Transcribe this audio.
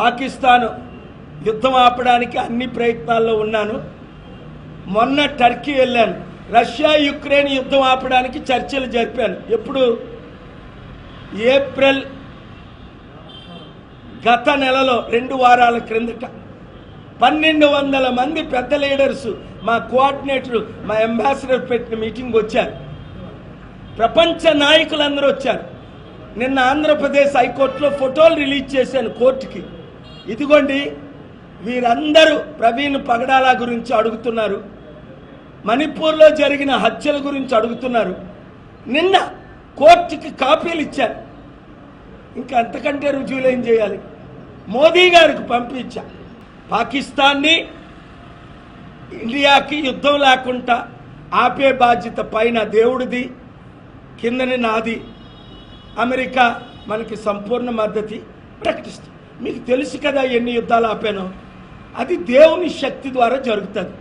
పాకిస్తాన్ యుద్ధం ఆపడానికి అన్ని ప్రయత్నాల్లో ఉన్నాను. మొన్న టర్కీ వెళ్ళాను. రష్యా యుక్రెయిన్ యుద్ధం ఆపడానికి చర్చలు జరిపాను. ఎప్పుడు? ఏప్రిల్ గత నెలలో 2 వారాల క్రిందట 1200 మంది పెద్ద లీడర్స్, మా కోఆర్డినేటర్, మా అంబాసిడర్ పెట్టిన మీటింగ్ వచ్చారు. ప్రపంచ నాయకులందరూ వచ్చారు. నిన్న ఆంధ్రప్రదేశ్ హైకోర్టులో ఫోటోలు రిలీజ్ చేశాను కోర్టుకి. ఇదిగోండి, వీరందరూ ప్రవీణ్ పగడాల గురించి అడుగుతున్నారు, మణిపూర్లో జరిగిన హత్యల గురించి అడుగుతున్నారు. నిన్న కోర్టుకి కాపీలు ఇచ్చారు. ఇంకా అంతకంటే రుజువులు ఏం చేయాలి? మోదీ గారికి పంపించా. పాకిస్తాన్ని ఇండియాకి యుద్ధం లేకుండా ఆపే బాధ్యత పైన దేవుడిది, కిందని నాది. అమెరికా మనకి సంపూర్ణ మద్దతు ప్రకటిస్తుంది. మీకు తెలుసు కదా ఎన్ని యుద్ధాలు ఆపానో. అది దేవుని శక్తి ద్వారా జరుగుతుంది.